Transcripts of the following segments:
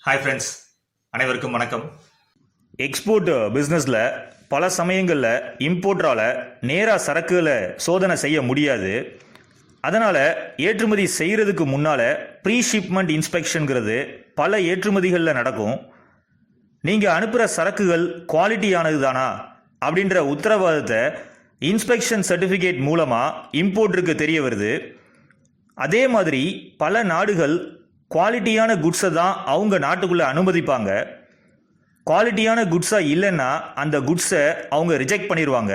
Hi friends, அனைவருக்கும் வணக்கம். Export பிஸ்னஸில் பல சமயங்களில் இம்போர்ட்டரால் நேராக சரக்குகளை சோதனை செய்ய முடியாது. அதனால் ஏற்றுமதி செய்கிறதுக்கு முன்னால் ப்ரீ-ஷிப்மெண்ட் இன்ஸ்பெக்ஷனுங்கிறது பல ஏற்றுமதிகளில் நடக்கும். நீங்கள் அனுப்புகிற சரக்குகள் குவாலிட்டியானது தானா அப்படின்ற உத்தரவாதத்தை இன்ஸ்பெக்ஷன் சர்டிஃபிகேட் மூலமாக இம்போர்ட்டருக்கு தெரிய வருது. அதே மாதிரி பல நாடுகள் குவாலிட்டியான குட்ஸை தான் அவங்க நாட்டுக்குள்ளே அனுமதிப்பாங்க. குவாலிட்டியான குட்ஸாக இல்லைன்னா அந்த குட்ஸை அவங்க ரிஜெக்ட் பண்ணிடுவாங்க.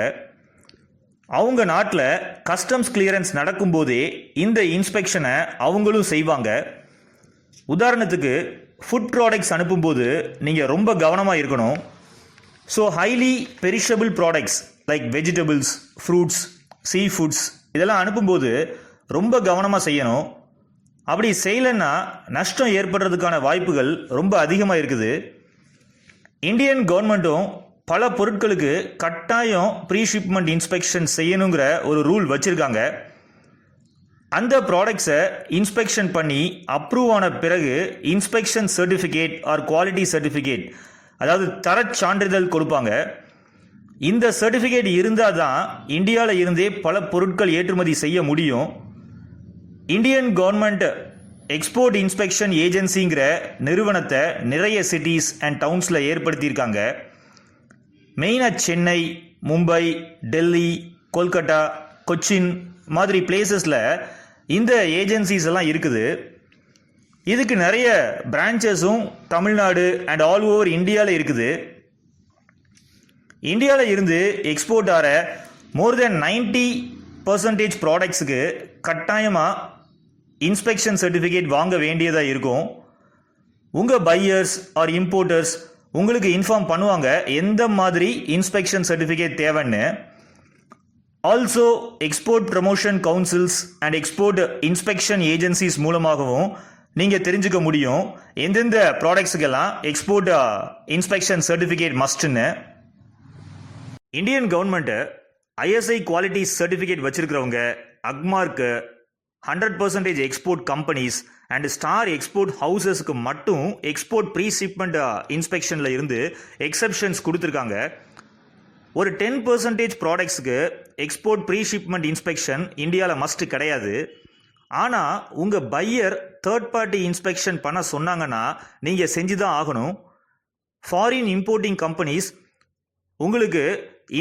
அவங்க நாட்டில் கஸ்டம்ஸ் கிளியரன்ஸ் நடக்கும்போதே இந்த இன்ஸ்பெக்ஷனை அவங்களும் செய்வாங்க. உதாரணத்துக்கு ஃபுட் ப்ராடக்ட்ஸ் அனுப்பும்போது நீங்கள் ரொம்ப கவனமாக இருக்கணும். So highly perishable products like vegetables, fruits, sea foods இதெல்லாம் அனுப்பும்போது ரொம்ப கவனமாக செய்யணும். அப்படி செய்யலைன்னா நஷ்டம் ஏற்படுறதுக்கான வாய்ப்புகள் ரொம்ப அதிகமாக இருக்குது. இந்தியன் கவர்மெண்ட்டும் பல பொருட்களுக்கு கட்டாயம் ப்ரீ-ஷிப்மெண்ட் இன்ஸ்பெக்ஷன் செய்யணுங்கிற ஒரு ரூல் வச்சுருக்காங்க. அந்த ப்ராடக்ட்ஸை இன்ஸ்பெக்ஷன் பண்ணி அப்ரூவ் ஆன பிறகு inspection certificate or quality certificate, அதாவது தரச் சான்றிதழ் கொடுப்பாங்க. இந்த சர்டிஃபிகேட் இருந்தால் தான் இந்தியாவில் இருந்தே பல பொருட்கள் ஏற்றுமதி செய்ய முடியும். இந்தியன் கவர்மெண்ட் எக்ஸ்போர்ட் இன்ஸ்பெக்ஷன் ஏஜென்சிங்கிற நிறுவனத்தை நிறைய சிட்டிஸ் அண்ட் டவுன்ஸில் ஏற்படுத்தியிருக்காங்க. மெயினாக சென்னை, மும்பை, டெல்லி, கொல்கட்டா, கொச்சின் மாதிரி பிளேசஸில் இந்த ஏஜென்சிஸ் எல்லாம் இருக்குது. இதுக்கு நிறைய பிரான்ச்சஸும் தமிழ்நாடு அண்ட் ஆல் ஓவர் இந்தியாவில் இருக்குது. இந்தியாவில் இருந்து எக்ஸ்போர்ட் ஆகிற மோர் தென் 90% ப்ராடக்ட்ஸுக்கு கட்டாயமாக இன்ஸ்பெக்ஷன் சர்டிஃபிகேட் வாங்க வேண்டியதாக இருக்கும். உங்கள் பையர்ஸ் ஆர் இம்போர்ட்டர்ஸ் உங்களுக்கு இன்ஃபார்ம் பண்ணுவாங்க எந்த மாதிரி இன்ஸ்பெக்ஷன் சர்டிஃபிகேட் தேவைன்னு. Also export promotion councils and export inspection agencies மூலமாகவும் நீங்கள் தெரிஞ்சுக்க முடியும் எந்தெந்த ப்ராடக்ட்ஸுக்கெல்லாம் எக்ஸ்போர்ட் இன்ஸ்பெக்ஷன் சர்டிஃபிகேட் மஸ்ட்டுன்னு. Indian government ISI quality certificate வச்சுருக்கிறவங்க, Agmark, 100% export companies and star export ஹவுசஸ்க்கு மட்டும் எக்ஸ்போர்ட் ப்ரீ-ஷிப்மெண்ட் இன்ஸ்பெக்ஷனில் இருந்து எக்ஸப்ஷன்ஸ் கொடுத்துருக்காங்க. ஒரு 10% ப்ராடக்ட்ஸுக்கு எக்ஸ்போர்ட் ப்ரீ-ஷிப்மெண்ட் இன்ஸ்பெக்ஷன் இந்தியாவில் மஸ்ட்டு கிடையாது. ஆனால் உங்கள் பையர் தேர்ட் பார்ட்டி இன்ஸ்பெக்ஷன் பண்ண சொன்னாங்கன்னா நீங்கள் செஞ்சு தான் ஆகணும். ஃபாரின் இம்போர்ட்டிங் கம்பெனிஸ் உங்களுக்கு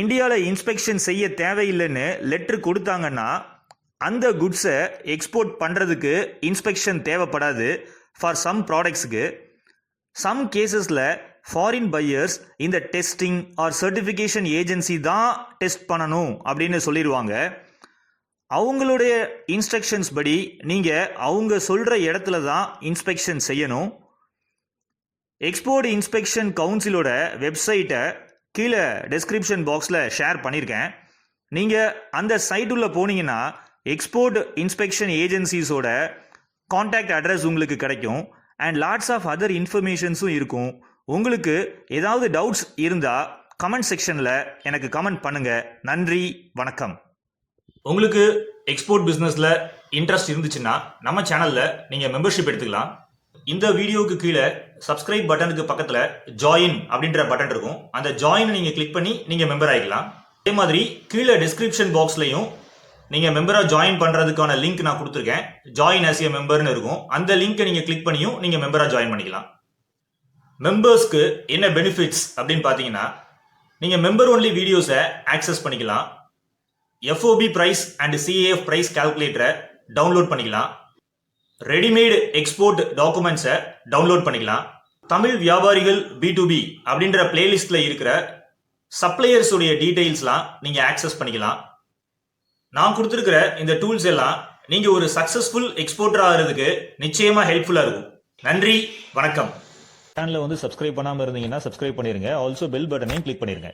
இந்தியாவில் இன்ஸ்பெக்ஷன் செய்ய தேவையில்லைன்னு லெட்ரு கொடுத்தாங்கன்னா அந்த குட்ஸை எக்ஸ்போர்ட் பண்ணுறதுக்கு இன்ஸ்பெக்ஷன் தேவைப்படாது ஃபார் சம் ப்ராடக்ட்ஸுக்கு. சம் கேசஸில் ஃபாரின் பையர்ஸ் இந்த டெஸ்டிங் ஆர் சர்டிஃபிகேஷன் ஏஜென்சி தான் டெஸ்ட் பண்ணணும் அப்படின்னு சொல்லிடுவாங்க. அவங்களுடைய இன்ஸ்ட்ரக்ஷன்ஸ் படி நீங்கள் அவங்க சொல்கிற இடத்துல தான் இன்ஸ்பெக்ஷன் செய்யணும். எக்ஸ்போர்ட் இன்ஸ்பெக்ஷன் கவுன்சிலோட வெப்சைட்டை கீழே டெஸ்கிரிப்ஷன் பாக்ஸில் ஷேர் பண்ணியிருக்கேன். நீங்கள் அந்த சைட்டுள்ள போனீங்கன்னா எக்ஸ்போர்ட் இன்ஸ்பெக்ஷன் ஏஜென்சிஸோட காண்டாக்ட் அட்ரஸ் உங்களுக்கு கிடைக்கும் அண்ட் லாட்ஸ் ஆஃப் அதர் இன்ஃபர்மேஷன்ஸும் இருக்கும். உங்களுக்கு ஏதாவது டவுட்ஸ் இருந்தால் கமெண்ட் செக்ஷனில் எனக்கு கமெண்ட் பண்ணுங்கள். நன்றி, வணக்கம். உங்களுக்கு எக்ஸ்போர்ட் பிஸ்னஸில் இன்ட்ரெஸ்ட் இருந்துச்சுன்னா நம்ம சேனலில் நீங்கள் மெம்பர்ஷிப் எடுத்துக்கலாம். இந்த வீடியோவுக்கு கீழே சப்ஸ்கிரைப் பட்டனுக்கு பக்கத்தில் ஜாயின் அப்படின்ற பட்டன் இருக்கும். அந்த ஜாயின் நீங்கள் கிளிக் பண்ணி நீங்கள் மெம்பர் ஆகிக்கலாம். அதே மாதிரி கீழே டிஸ்கிரிப்ஷன் பாக்ஸ்லையும் நீங்கள் மெம்பராக ஜாயின் பண்ணுறதுக்கான லிங்க் நான் கொடுத்துருக்கேன். ஜாயின் ஆஸ் ஏ மெம்பர்னு இருக்கும். அந்த லிங்க்கை நீங்கள் கிளிக் பண்ணியும் நீங்கள் மெம்பராக ஜாயின் பண்ணிக்கலாம். மெம்பர்ஸ்க்கு என்ன பெனிஃபிட்ஸ் அப்படின்னு பார்த்தீங்கன்னா, நீங்கள் மெம்பர் ஒன்லி வீடியோஸை ஆக்சஸ் பண்ணிக்கலாம். FOB price and CAF price கால்குலேட்டரை டவுன்லோட் பண்ணிக்கலாம். ரெடிமேடு எக்ஸ்போர்ட் டாக்குமெண்ட்ஸை டவுன்லோட் பண்ணிக்கலாம். தமிழ் வியாபாரிகள் B2B அப்படின்ற பிளேலிஸ்டில் இருக்கிற சப்ளையர்ஸுடைய டீட்டெயில்ஸ்லாம் நீங்கள் ஆக்சஸ் பண்ணிக்கலாம். நான் கொடுத்துருக்கிற இந்த டூல்ஸ் எல்லாம் நீங்கள் ஒரு சக்ஸஸ்ஃபுல் எக்ஸ்போர்ட்டர் ஆகிறதுக்கு நிச்சயமாக ஹெல்ப்ஃபுல்லாக இருக்கும். நன்றி, வணக்கம். சேனலை சப்ஸ்கிரைப் பண்ணாமல் இருந்தீங்கன்னா சப்ஸ்கிரைப் பண்ணிடுங்க. ஆல்சோ பெல் பட்டனையும் கிளிக் பண்ணிடுங்க.